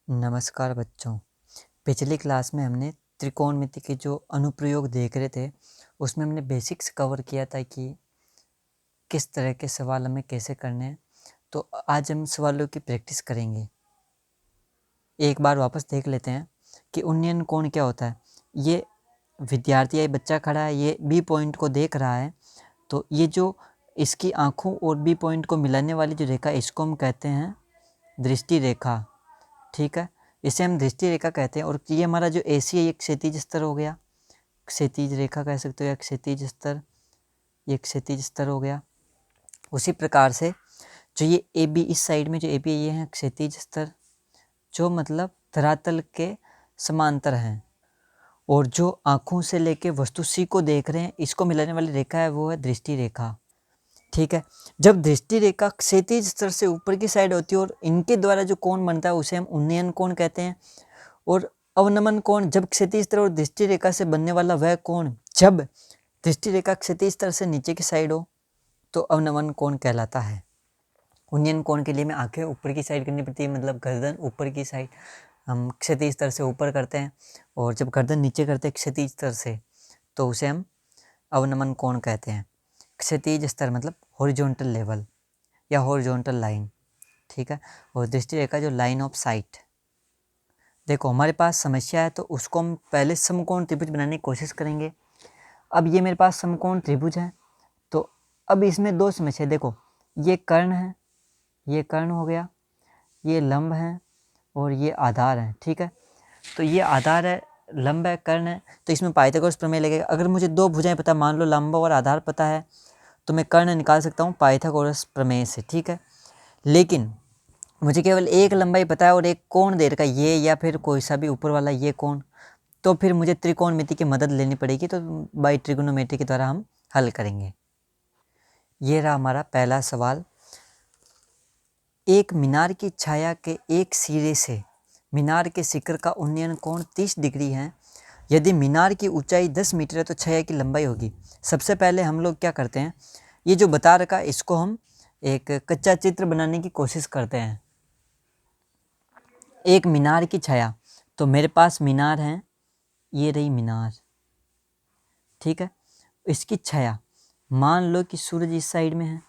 नमस्कार बच्चों। पिछली क्लास में हमने त्रिकोणमिति के जो अनुप्रयोग देख रहे थे उसमें हमने बेसिक्स कवर किया था कि किस तरह के सवाल हमें कैसे करने हैं। तो आज हम सवालों की प्रैक्टिस करेंगे। एक बार वापस देख लेते हैं कि उन्नयन कोण क्या होता है। ये विद्यार्थी या बच्चा खड़ा है, ये बी पॉइंट को देख रहा है, तो ये जो इसकी आँखों और बी पॉइंट को मिलाने वाली जो रेखा इसको हम कहते हैं दृष्टि रेखा। ठीक है, इसे हम दृष्टि रेखा कहते हैं। और ये हमारा जो AC है ये क्षैतिज स्तर हो गया, क्षैतिज रेखा कह सकते हो या क्षैतिज स्तर, ये क्षैतिज स्तर हो गया। उसी प्रकार से जो ये AB इस साइड में जो AB है ये है क्षैतिज स्तर, जो मतलब धरातल के समांतर हैं। और जो आँखों से लेके वस्तु C को देख रहे हैं इसको मिलाने वाली रेखा है वो है दृष्टि रेखा। ठीक है, जब दृष्टि रेखा क्षैतिज स्तर से ऊपर की साइड होती है और इनके द्वारा जो कोण बनता है उसे हम उन्नयन कोण कहते हैं। और अवनमन कोण जब क्षैतिज स्तर और दृष्टि रेखा से बनने वाला वह कोण जब दृष्टि रेखा क्षैतिज स्तर से नीचे की साइड हो तो अवनमन कोण कहलाता है। उन्नयन कोण के लिए में आंखें ऊपर की साइड करनी पड़ती है, मतलब गर्दन ऊपर की साइड हम क्षैतिज स्तर से ऊपर करते हैं, और जब गर्दन नीचे करते हैं क्षैतिज स्तर से तो उसे हम अवनमन कोण कहते हैं। क्षैतिज स्तर मतलब हॉरिजॉन्टल लेवल या हॉरिजॉन्टल लाइन। ठीक है, और दृष्टि रेखा जो लाइन ऑफ साइट। देखो हमारे पास समस्या है तो उसको हम पहले समकोण त्रिभुज बनाने की कोशिश करेंगे। अब ये मेरे पास समकोण त्रिभुज है, तो अब इसमें दो समस्या। देखो ये कर्ण है, ये कर्ण हो गया, ये लंब है और ये आधार है। ठीक है, तो ये आधार है, लंब है, कर्ण है, तो इसमें पाइथागोरस प्रमेय लगेगा। अगर मुझे दो भुजाएं पता, मान लो लंब और आधार पता है, तो मैं कर्ण निकाल सकता हूँ पाइथागोरस प्रमेय से। ठीक है, लेकिन मुझे केवल एक लंबाई पता है और एक कोण दे रखा है ये, या फिर कोई सा भी ऊपर वाला ये कोण, तो फिर मुझे त्रिकोणमिति की मदद लेनी पड़ेगी। तो बाई ट्रिगोनोमेट्री के द्वारा हम हल करेंगे। ये रहा हमारा पहला सवाल। एक मीनार की छाया के एक सिरे से मीनार के शिखर का उन्नयन कोण 30 डिग्री है। यदि मीनार की ऊंचाई 10 मीटर है तो छाया की लंबाई होगी। सबसे पहले हम लोग क्या करते हैं, ये जो बता रखा है इसको हम एक कच्चा चित्र बनाने की कोशिश करते हैं। एक मीनार की छाया, तो मेरे पास मीनार है, ये रही मीनार। ठीक है, इसकी छाया मान लो कि सूरज इस साइड में है,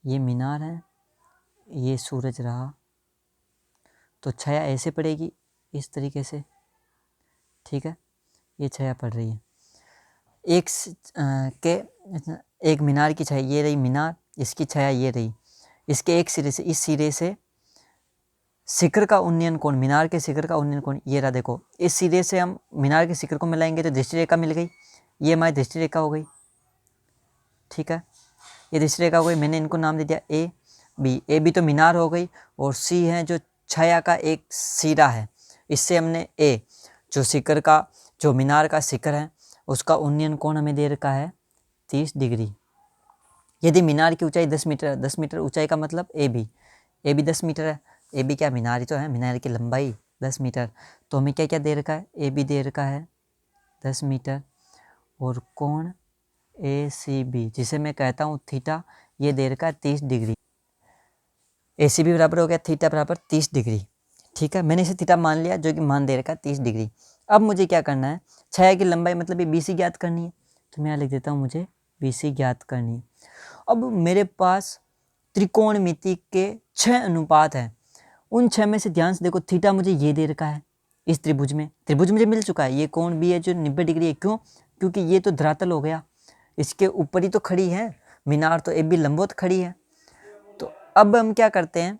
ये मीनार है, ये सूरज रहा, तो छाया ऐसे पड़ेगी इस तरीके से। ठीक है, ये छाया पड़ रही है एक मीनार की छाया, ये रही मीनार, इसकी छाया ये रही। इसके एक सिरे से, इस सिरे से शिखर का उन्नयन कोण, मीनार के शिखर का उन्नयन कोण ये रहा। देखो इस सिरे से हम मीनार के शिखर को मिलाएंगे तो दृष्टि रेखा मिल गई, ये हमारी दृष्टि रेखा हो गई। ठीक है, ये दृष्टि रेखा हो गई, मैंने इनको नाम दे दिया ए बी। ए बी तो मीनार हो गई, और सी है जो छाया का एक सिरा है, इससे हमने ए जो शिखर का, जो मीनार का शिखर है उसका उन्नयन कोण हमें दे रखा है 30 डिग्री। यदि मीनार की ऊंचाई 10 मीटर है, 10 मीटर ऊंचाई का मतलब ए बी 10 मीटर है। ए बी क्या मीनार ही तो है, मीनार की लंबाई 10 मीटर, तो हमें क्या क्या दे रखा है, ए बी दे रखा है 10 मीटर, और कोण ACB जिसे मैं कहता हूँ थीटा, ये दे रखा है 30 डिग्री। ACB बराबर हो गया थीटा बराबर 30 डिग्री। ठीक है, मैंने इसे थीटा मान लिया जो कि मान दे रखा है 30 डिग्री। अब मुझे क्या करना है, छाया की लंबाई मतलब ये BC ज्ञात करनी है, तो मैं यहाँ लिख देता हूँ मुझे BC ज्ञात करनी है। अब मेरे पास त्रिकोणमिति के 6 अनुपात हैं, उन 6 में से ध्यान से देखो थीटा मुझे ये दे रखा है इस त्रिभुज में, त्रिभुज मुझे मिल चुका है, ये कोण भी है जो 90 डिग्री है। क्यों? क्योंकि ये तो धरातल हो गया, इसके ऊपर ही तो खड़ी है मीनार, तो AB लंबवत खड़ी है। तो अब हम क्या करते हैं,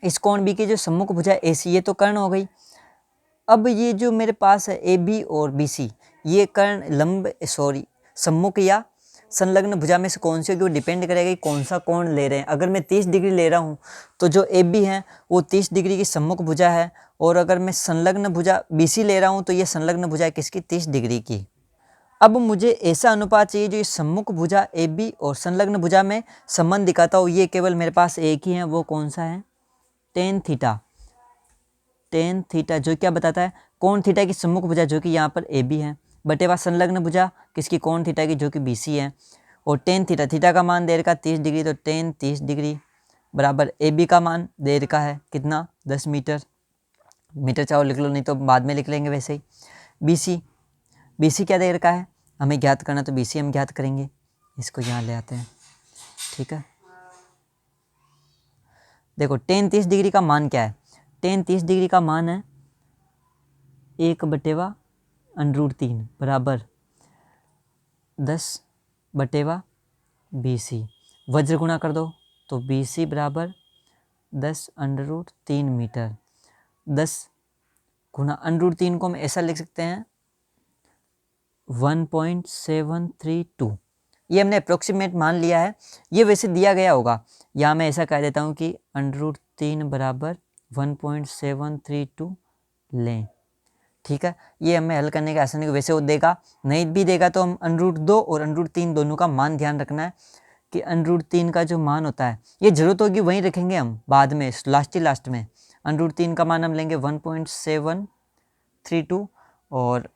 इस कोण B की जो सम्मुख भुजा AC ये तो कर्ण हो गई। अब ये जो मेरे पास है AB और BC, ये कर्ण लंब सम्मुख या संलग्न भुजा में से कौन सी होगी वो डिपेंड करेगा कि कौन सा कोण ले रहे हैं। अगर मैं 30 डिग्री ले रहा हूँ तो जो AB है वो 30 डिग्री की सम्मुख भुजा है, और अगर मैं संलग्न भुजा BC ले रहा हूँ तो ये संलग्न भुजा है किसकी, 30 डिग्री की। अब मुझे ऐसा अनुपात चाहिए जो इस सम्मुख भुजा AB और संलग्न भुजा में संबंध दिखाता हो। ये केवल मेरे पास एक ही है, वो कौन सा है, टेन थीटा। टेन थीटा जो क्या बताता है, कोण थीटा की सम्मुख भुजा जो कि यहाँ पर AB है, बटेवा संलग्न भुजा किसकी, कोण थीटा की जो कि BC है, और टेन थीटा, थीटा का मान दे रखा 30 डिग्री, तो टेन 30 डिग्री बराबर ए बी का मान देर का है कितना 10 मीटर, मीटर चाहो लिख लो नहीं तो बाद में लिख लेंगे वैसे ही। बी सी क्या देर का है हमें ज्ञात करना, तो बी सी हम ज्ञात करेंगे, इसको यहाँ ले आते हैं। ठीक है, देखो टेन 30 डिग्री का मान क्या है, टेन 30 डिग्री का मान है 1/√3 बराबर 10/BC। वज्र गुणा कर दो तो BC बराबर 10√3 मीटर। 10 गुणा √3 को हम ऐसा लिख सकते हैं 1.732। ये हमने अप्रोक्सीमेट मान लिया है, ये वैसे दिया गया होगा, या मैं ऐसा कह देता हूँ कि √3 बराबर 1.732 लें। ठीक है, ये हमें हल करने की आसानी को वैसे वो देगा, नहीं भी देगा तो हम √2 और √3 दोनों का मान ध्यान रखना है कि √3 का जो मान होता है, ये जरूरत होगी वहीं रखेंगे हम बाद में लास्ट में। √3 का मान हम लेंगे 1.732 और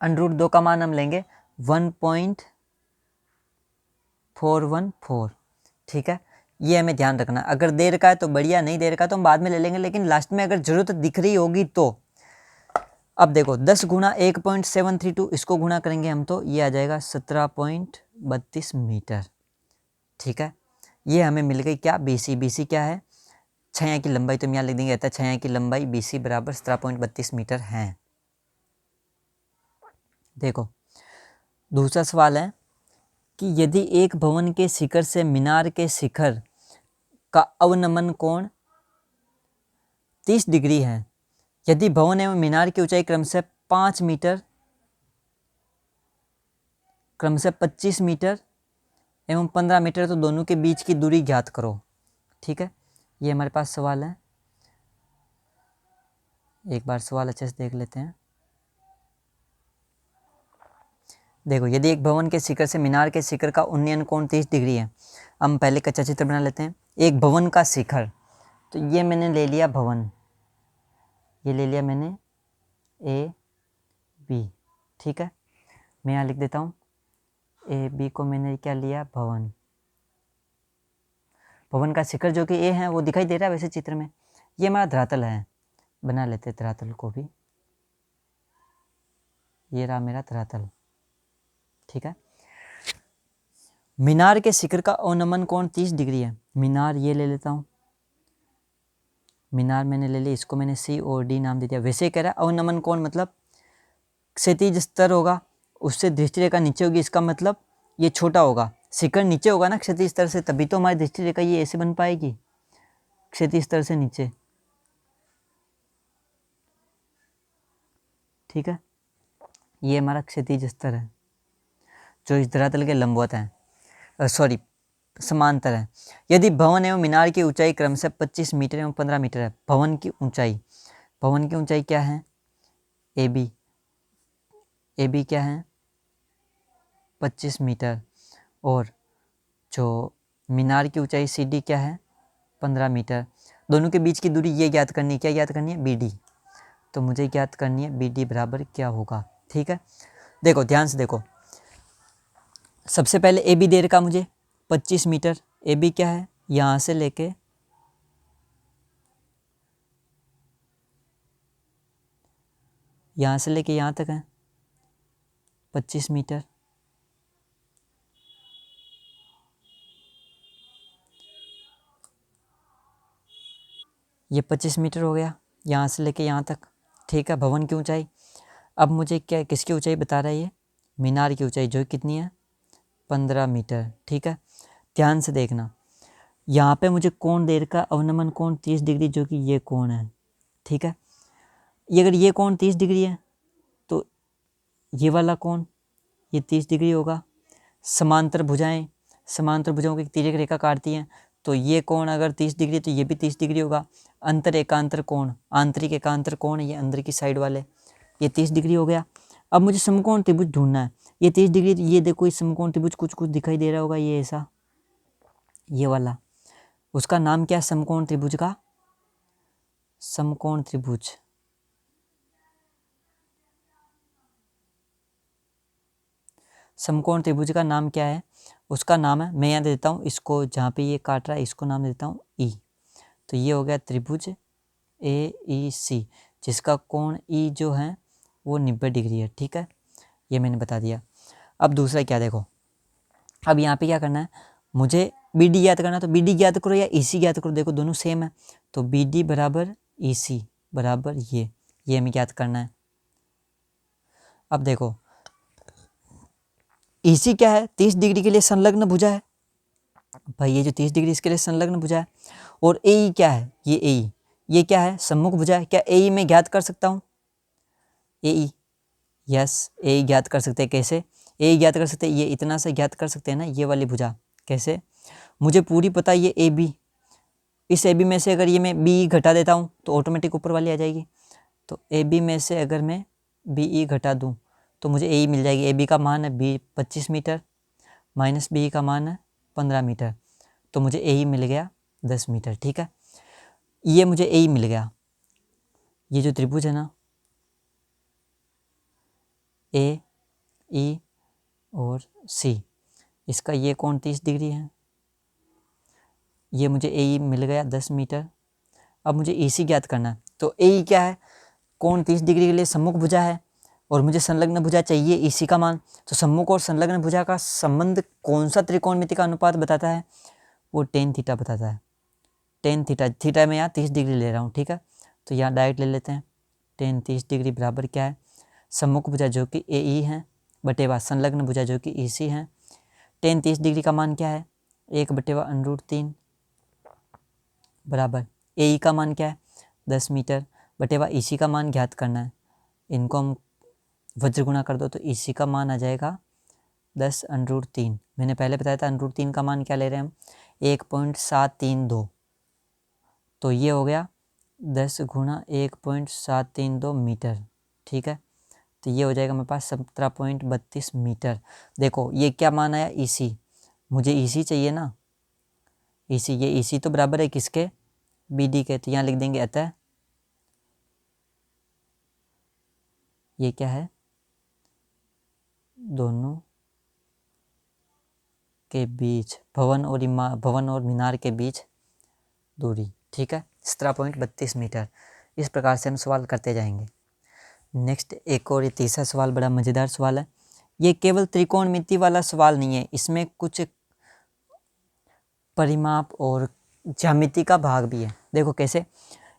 √2 का मान हम लेंगे 1.414। ठीक है, ये हमें ध्यान रखना, अगर देर का है तो बढ़िया, नहीं देर का तो हम बाद में ले लेंगे, लेकिन लास्ट में अगर जरूरत दिख रही होगी तो। अब देखो 10 गुणा 1.732 इसको गुणा करेंगे हम तो ये आ जाएगा 17.32 मीटर। ठीक है, ये हमें मिल गई क्या BC। BC क्या है, छाया की लंबाई, तो हम यहाँ लिख देंगे रहता छाया की लंबाई BC बराबर 17.32 मीटर है। देखो दूसरा सवाल है कि यदि एक भवन के शिखर से मीनार के शिखर का अवनमन कोण 30 डिग्री है, यदि भवन एवं मीनार की ऊंचाई क्रमशः 5 मीटर, क्रमशः 25 मीटर एवं 15 मीटर, तो दोनों के बीच की दूरी ज्ञात करो। ठीक है, ये हमारे पास सवाल है, एक बार सवाल अच्छे से देख लेते हैं। देखो यदि एक भवन के शिखर से मीनार के शिखर का उन्नयन कोण 30 डिग्री है, हम पहले कच्चा चित्र बना लेते हैं। एक भवन का शिखर, तो ये मैंने ले लिया भवन, ये ले लिया मैंने A B। ठीक है, मैं यहाँ लिख देता हूँ A B को मैंने क्या लिया भवन। भवन का शिखर जो कि A है वो दिखाई दे रहा है वैसे चित्र में, ये हमारा धरातल है, बना लेते हैं धरातल को भी, ये रहा मेरा धरातल। ठीक है, मीनार के शिखर का अवनमन कोण 30 डिग्री है, मीनार ये ले लेता हूँ, मीनार मैंने ले ली, इसको मैंने C और D नाम दे दिया। वैसे कह रहा है अवनमन कोण मतलब क्षैतिज स्तर होगा उससे दृष्टि रेखा नीचे होगी, इसका मतलब ये छोटा होगा, शिखर नीचे होगा ना क्षैतिज स्तर से, तभी तो हमारी दृष्टि रेखा ये ऐसे बन पाएगी क्षैतिज स्तर से नीचे। ठीक है, ये हमारा क्षैतिज स्तर है जो इस धरातल के लंबवत है, सॉरी समांतर है। यदि भवन एवं मीनार की ऊंचाई क्रमशः 25 मीटर एवं 15 मीटर है, भवन की ऊंचाई क्या है AB क्या है 25 मीटर, और जो मीनार की ऊंचाई CD क्या है 15 मीटर, दोनों के बीच की दूरी ये ज्ञात करनी है, क्या ज्ञात करनी है BD, तो मुझे ज्ञात करनी है BD बराबर क्या होगा। ठीक है, देखो ध्यान से देखो, सबसे पहले AB दे रखा मुझे 25 मीटर, AB क्या है यहाँ से लेके यहाँ तक है 25 मीटर, ये 25 मीटर हो गया यहाँ से लेके यहाँ तक। ठीक है, भवन की ऊंचाई, अब मुझे क्या किसकी ऊंचाई बता रहा है ये मीनार की ऊंचाई जो कितनी है 15 मीटर। ठीक है, ध्यान से देखना, यहाँ पे मुझे कोण दे रखा अवनमन कोण 30 डिग्री जो कि ये कोण है। ठीक है, ये अगर ये कोण 30 डिग्री है तो ये वाला कोण ये 30 डिग्री होगा। समांतर भुजाएं को एक तिर्यक रेखा काटती हैं, तो ये कोण अगर 30 डिग्री तो ये भी 30 डिग्री होगा। अंतर एकांतर कोण, आंतरिक एकांतर कोण ये अंदर की साइड वाले, ये 30 डिग्री हो गया। अब मुझे समकोण त्रिभुज ढूंढना है, ये 30 डिग्री, ये देखो इस समकोण त्रिभुज कुछ दिखाई दे रहा होगा, ये ऐसा ये वाला, उसका नाम क्या है समकोण त्रिभुज का, समकोण त्रिभुज। समकोण त्रिभुज का नाम क्या है उसका नाम है, मैं यहाँ दे देता हूँ इसको, जहाँ पे ये काट रहा है इसको नाम देता हूँ ई। तो ये हो गया त्रिभुज AEC, जिसका कोण ई जो है वो 90 डिग्री है। ठीक है, ये मैंने बता दिया। अब दूसरा क्या देखो, अब यहाँ पे क्या करना है, मुझे BD ज्ञात करना है। तो BD ज्ञात करो या EC ज्ञात करो, देखो दोनों सेम है। तो BD बराबर EC बराबर ये हमें ज्ञात करना है। अब देखो EC क्या है, 30 डिग्री के लिए संलग्न भुजा है भाई, ये जो 30 डिग्री इसके लिए संलग्न भुजा है। और AE क्या है, ये AE, ये क्या है, सम्मुख भुजा है। क्या AE मैं ज्ञात कर सकता हूँ, AE, यस AE ज्ञात कर सकते हैं। कैसे AE ज्ञात कर सकते हैं, ये इतना सा ज्ञात कर सकते हैं ना, ये वाली भुजा। कैसे, मुझे पूरी पता है ये AB, इस AB में से अगर ये मैं BE घटा देता हूँ तो ऑटोमेटिक ऊपर वाली आ जाएगी। तो AB में से अगर मैं BE घटा दूँ तो मुझे AE मिल जाएगी। AB का मान है 25 मीटर माइनस BE का मान है 15 मीटर, तो मुझे AE मिल गया 10 मीटर। ठीक है, ये मुझे AE मिल गया। ये जो त्रिभुज है ना AE और C, इसका ये कोण 30 डिग्री है, ये मुझे AE मिल गया 10 मीटर। अब मुझे EC ज्ञात करना है। तो AE क्या है, कोण 30 डिग्री के लिए सम्मुख भुजा है और मुझे संलग्न भुजा चाहिए EC का मान। तो सम्मुख और संलग्न भुजा का संबंध कौन सा त्रिकोणमिति का अनुपात बताता है, वो टेन थीटा बताता है। टेन थीटा, थीटा में यहाँ 30 डिग्री ले रहा हूँ। ठीक है, तो यहाँ डायरेक्ट ले लेते हैं। टेन 30 डिग्री बराबर क्या है, सम्मुख भुजा जो कि AE है बटेवा संलग्न भुजा जो कि EC है। टेन 30 डिग्री का मान क्या है, 1/√3 बराबर AE का मान क्या है 10 मीटर बटेवा EC का मान ज्ञात करना है। इनको हम वज्र गुणा कर दो तो EC का मान आ जाएगा 10√3। मैंने पहले बताया था √3 का मान क्या ले रहे हैं हम, 1.732। तो ये हो गया 10 गुणा 1.732 मीटर। ठीक है, तो ये हो जाएगा मेरे पास 17.32 मीटर। देखो ये क्या मान आया EC, मुझे EC चाहिए ना, EC, ये EC तो बराबर है किसके, BD के। तो यहाँ लिख देंगे अतः ये क्या है, दोनों के बीच भवन और मीनार के बीच दूरी। ठीक है, 17.32 मीटर। इस प्रकार से हम सवाल करते जाएंगे। नेक्स्ट एक और ये तीसरा सवाल बड़ा मज़ेदार सवाल है। ये केवल त्रिकोणमिति वाला सवाल नहीं है, इसमें कुछ परिमाप और ज्यामिति का भाग भी है। देखो कैसे,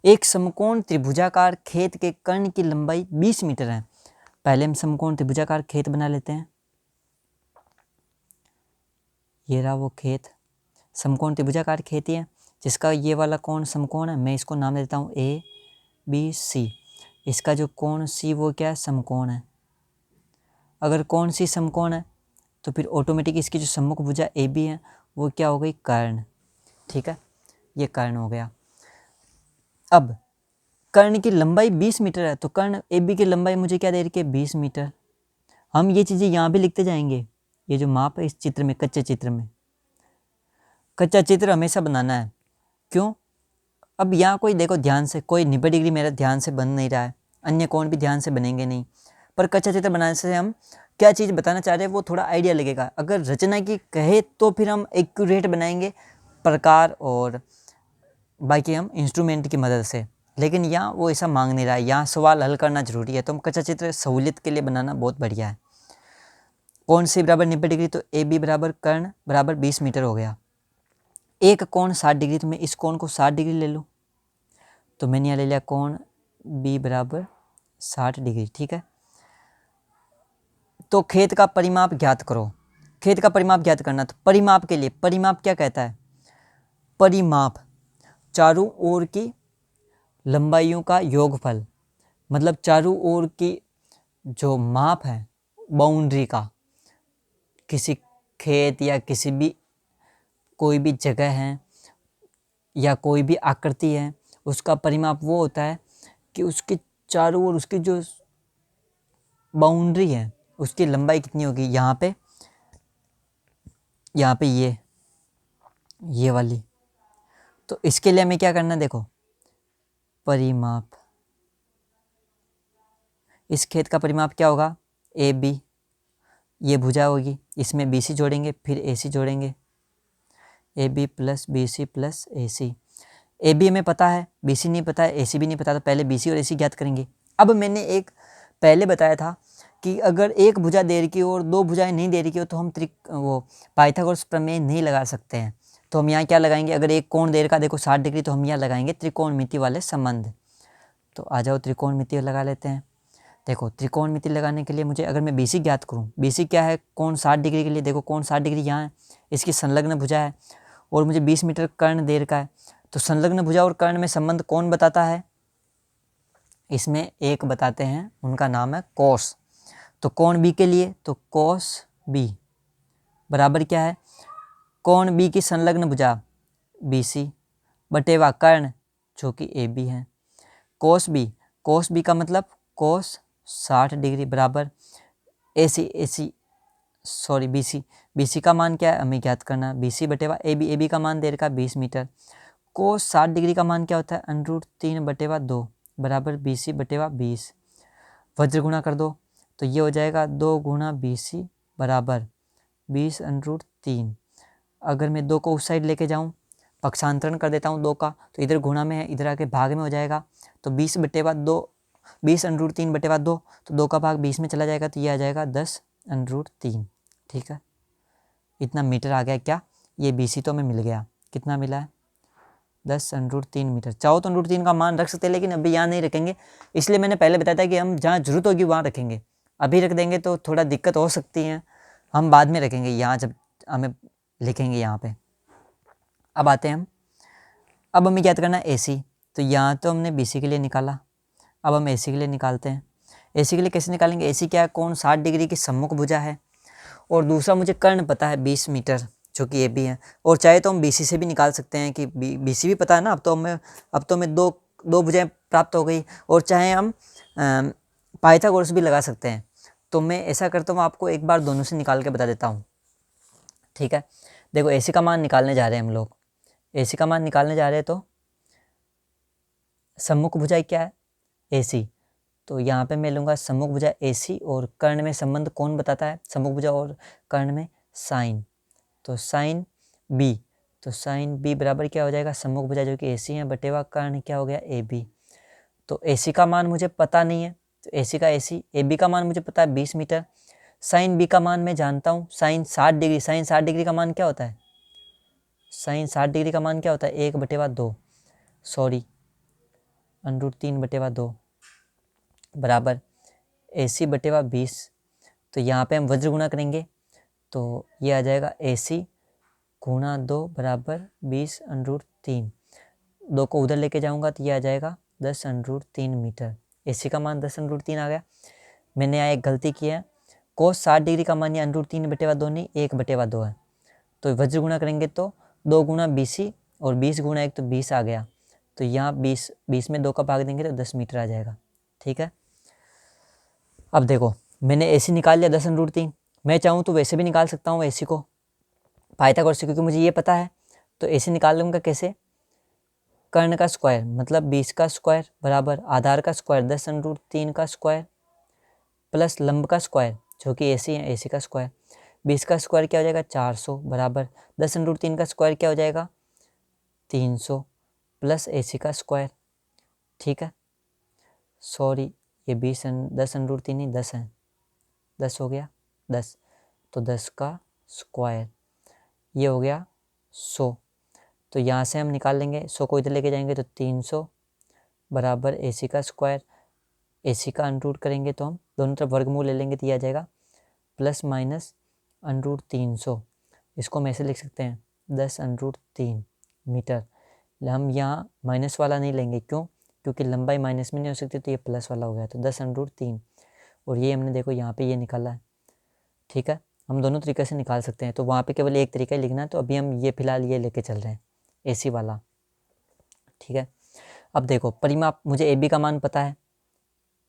एक समकोण त्रिभुजाकार खेत के कर्ण की लंबाई 20 मीटर है। पहले हम समकोण त्रिभुजाकार खेत बना लेते हैं। ये रहा वो खेत, समकोण त्रिभुजाकार खेत ही है जिसका ये वाला कोण समकोण है। मैं इसको नाम देता हूँ ABC। इसका जो कोण C वो क्या है, समकोण है। अगर कोण C समकोण है तो फिर ऑटोमेटिक इसकी जो सम्मुख भुजा AB है वो क्या हो गई, कर्ण। ठीक है, ये कर्ण हो गया। अब कर्ण की लंबाई 20 मीटर है, तो कर्ण AB की लंबाई मुझे क्या दे रही है, 20 मीटर। हम ये चीज़ें यहाँ भी लिखते जाएंगे। ये जो माप है इस चित्र में, कच्चे चित्र में, कच्चा चित्र हमेशा बनाना है। क्यों, अब यहाँ कोई देखो ध्यान से, कोई 90 डिग्री मेरा ध्यान से बन नहीं रहा है, अन्य कोण भी ध्यान से बनेंगे नहीं, पर कच्चा चित्र बनाने से हम क्या चीज़ बताना चाह रहे हैं वो थोड़ा आइडिया लगेगा। अगर रचना की कहे तो फिर हम एक्यूरेट बनाएंगे प्रकार और बाकी हम इंस्ट्रूमेंट की मदद से, लेकिन यहाँ वो ऐसा मांग नहीं रहा है, यहाँ सवाल हल करना जरूरी है। तो हम कच्चा चित्र सहूलियत के लिए बनाना बहुत बढ़िया है। कोण C बराबर 90 डिग्री, तो AB बराबर कर्ण बराबर 20 मीटर हो गया। एक कोण 60 डिग्री, तो मैं इस कोण को 60 डिग्री ले लूँ। तो मैंने यहाँ ले लिया कोण B बराबर 60 डिग्री। ठीक है, तो खेत का परिमाप ज्ञात करो। खेत का परिमाप ज्ञात करना, तो परिमाप के लिए, परिमाप क्या कहता है, परिमाप चारों ओर की लंबाइयों का योगफल, मतलब चारों ओर की जो माप है बाउंड्री का, किसी खेत या किसी भी कोई भी जगह है या कोई भी आकृति है, उसका परिमाप वो होता है कि उसके चारों ओर उसकी जो बाउंड्री है उसकी लंबाई कितनी होगी। यहाँ पे ये वाली, तो इसके लिए हमें क्या करना है, देखो परिमाप, इस खेत का परिमाप क्या होगा AB, ये भुजा होगी, इसमें बी सी जोड़ेंगे, फिर ए सी जोड़ेंगे, A B plus B C plus A C. A B हमें पता है, बी सी नहीं पता है, ए सी भी नहीं पता, तो पहले बी सी और ए सी ज्ञात करेंगे। अब मैंने एक पहले बताया था कि अगर एक भुजा दे रखी हो और दो भुजाएं नहीं दे रखी हो तो हम वो पाइथागोरस प्रमेय नहीं लगा सकते हैं। तो हम यहाँ क्या लगाएंगे, अगर एक कोण दे रखा देखो 60 डिग्री, तो हम यहाँ लगाएंगे त्रिकोणमिति वाले संबंध। तो आ जाओ त्रिकोणमिति लगा लेते हैं। देखो त्रिकोणमिति लगाने के लिए मुझे, अगर मैं बी सी ज्ञात करूँ, बी सी क्या है, कोण 60 डिग्री के लिए, देखो कोण 60 डिग्री यहाँ है, इसकी संलग्न भुजा है और मुझे 20 मीटर कर्ण दे रखा है। तो संलग्न भुजा और कर्ण में संबंध कौन बताता है, इसमें एक बताते हैं, उनका नाम है कोस। तो कोण बी के लिए तो कोस बी बराबर क्या है, कोण बी की संलग्न भुजा बी सी बटेवा कर्ण जो कि ए बी है, कोस बी का मतलब कोस 60 डिग्री बराबर ए सी सॉरी बी सी का मान क्या है हमें ज्ञात करना, बी सी बटेवा ए बी का मान दे रखा 20 मीटर। कोस 60 डिग्री का मान क्या होता है, √3/2 बराबर बी सी बटेवा 20। वज्र गुणा कर दो तो ये हो जाएगा 2 गुणा बी सी बराबर 20√3। अगर मैं 2 को उस साइड लेके जाऊँ, पक्षांतरण कर देता हूँ 2 का, तो इधर गुणा में है, इधर आके भाग में हो जाएगा। तो 20/2 20√3/2, तो 2 का भाग 20 में चला जाएगा, तो ये आ जाएगा 10√3। ठीक है, इतना मीटर आ गया क्या, ये बी सी तो हमें मिल गया, कितना मिला है 10√3 मीटर। चाहो तो √3 का मान रख सकते हैं, लेकिन अभी यहाँ नहीं रखेंगे, इसलिए मैंने पहले बताया था कि हम जहाँ जरूरत होगी वहाँ रखेंगे। अभी रख देंगे तो थोड़ा दिक्कत हो सकती है, हम बाद में रखेंगे यहाँ जब हमें लिखेंगे यहाँ पे। अब आते हैं हम, अब हमें ज्ञात करना है ए सी। तो यहाँ तो हमने बी सी के लिए निकाला, अब हम ए सी के लिए निकालते हैं। ए सी के लिए कैसे निकालेंगे, ए सी क्या है, कोण 60 डिग्री की सम्मुख भुजा है, और दूसरा मुझे कर्ण पता है 20 मीटर जो कि ए बी है, और चाहे तो हम बी सी से भी निकाल सकते हैं कि बी सी भी पता है ना। अब तो हमें दो भुजाएं प्राप्त हो गई, और चाहे हम पाइथागोरस भी लगा सकते हैं। तो मैं ऐसा करता हूँ, आपको एक बार दोनों से निकाल के बता देता हूँ। ठीक है, देखो ए सी का मान निकालने जा रहे हैं हम लोग, ए सी का मान निकालने जा रहे हैं, तो सम्मुख भुजा क्या है ए सी, तो यहाँ पे मैं लूँगा सम्मुख भुजा ए सी, और कर्ण में संबंध कौन बताता है, सम्मुख भुजा और कर्ण में साइन, तो साइन बी, तो साइन बी बराबर क्या हो जाएगा, सम्मुख भुजा जो कि ए सी है बटेवा कर्ण क्या हो गया ए बी। तो ए सी का मान मुझे पता नहीं है, तो ए सी का ए सी, ए बी का मान मुझे पता है 20 मीटर, साइन बी का मान मैं जानता हूँ, साइन 60 डिग्री, साइन 60 डिग्री का मान क्या होता है, साइन 60 डिग्री का मान क्या होता है 1/2 सॉरी √3/2 बराबर ए सी बटेवा 20। तो यहाँ पे हम वज्र गुणा करेंगे, तो ये आ जाएगा ए सी गुणा 2 बराबर 20√3। 2 को उधर लेके जाऊँगा तो ये आ जाएगा 10√3 मीटर। ए सी का मान 10√3 आ गया। मैंने यहाँ एक गलती की है, कोस 60 डिग्री का मान ये √3/2 नहीं 1/2 है। तो वज्र गुणा करेंगे तो 2 गुणा बी सी, और 20 गुणा 1 तो 20 आ गया। तो यहाँ 20 में 2 का भाग देंगे तो 10 मीटर आ जाएगा। ठीक है, अब देखो मैंने ए सी निकाल लिया 10√3, मैं चाहूँ तो वैसे भी निकाल सकता हूँ ए सी को पाइथागोरस से, क्योंकि मुझे ये पता है। तो ए सी निकाल लूँगा कैसे, कर्ण का स्क्वायर मतलब 20 का स्क्वायर बराबर आधार का स्क्वायर 10√3 का स्क्वायर प्लस लंब का स्क्वायर जो कि ए सी है, ए सी का स्क्वायर, 20 का स्क्वायर क्या हो जाएगा 400 बराबर 10√3 का स्क्वायर क्या हो जाएगा 300 प्लस ए सी का स्क्वायर। ठीक है, सॉरी ये 10√3 नहीं 10 है, 10 हो गया 10, तो 10 का स्क्वायर ये हो गया 100। तो यहाँ से हम निकाल लेंगे 100 को इधर लेके जाएंगे तो 300 बराबर ए सी का स्क्वायर, ए सी का √ करेंगे तो हम दोनों तरफ वर्गमूल ले लेंगे तो ये आ जाएगा प्लस माइनस √300। इसको हम ऐसे लिख सकते हैं 10√3 मीटर। हम यहाँ माइनस वाला नहीं लेंगे, क्यों, क्योंकि लंबाई माइनस में नहीं हो सकती, तो ये प्लस वाला हो गया, तो 10√3, और ये हमने देखो यहाँ पे ये निकाला है। ठीक है, हम दोनों तरीके से निकाल सकते हैं, तो वहाँ पे केवल एक तरीका ही लिखना है, तो अभी हम ये फिलहाल ये लेके चल रहे हैं ए सी वाला। ठीक है, अब देखो परिमाप, मुझे ए बी का मान पता है,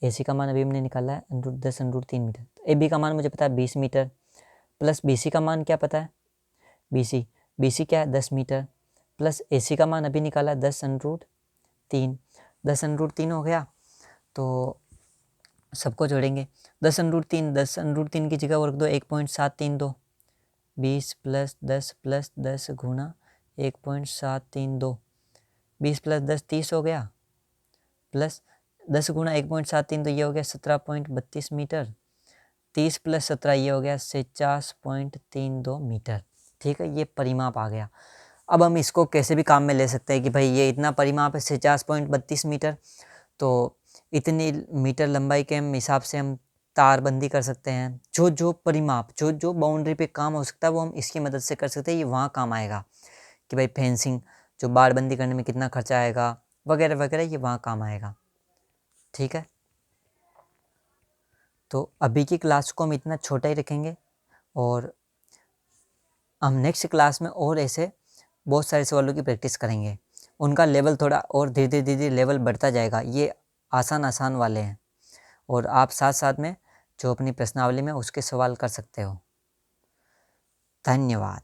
ए सी का मान अभी हमने निकाला है 10√3 मीटर, तो ए बी का मान मुझे पता है 20 मीटर, प्लस बी सी का मान क्या पता है, बी सी क्या है 10 मीटर, प्लस ए सी का मान अभी निकाला 10√3 हो गया। तो सबको जोड़ेंगे। 10√3, 10√3 की जगह और रख दो 1.732। 20 + 10 + 10 गुणा 1.732। 20 + 10 30 हो गया, प्लस 10 गुणा 1.732 ये हो गया 17.32 मीटर। 30 + 17 ये हो गया 49.32 मीटर। ठीक है, ये परिमाप आ गया। अब हम इसको कैसे भी काम में ले सकते हैं कि भाई ये इतना परिमाप है 49.32 मीटर, तो इतनी मीटर लंबाई के हम हिसाब से हम तारबंदी कर सकते हैं। जो जो परिमाप, जो जो बाउंड्री पे काम हो सकता है वो हम इसकी मदद से कर सकते हैं। ये वहाँ काम आएगा कि भाई फेंसिंग, जो बाड़बंदी करने में कितना खर्चा आएगा वगैरह वगैरह, ये वहाँ काम आएगा। ठीक है, तो अभी की क्लास को हम इतना छोटा ही रखेंगे और हम नेक्स्ट क्लास में और ऐसे बहुत सारे सवालों की प्रैक्टिस करेंगे। उनका लेवल थोड़ा और धीरे धीरे लेवल बढ़ता जाएगा। ये आसान आसान वाले हैं और आप साथ साथ में जो अपनी प्रश्नावली में उसके सवाल कर सकते हो। धन्यवाद।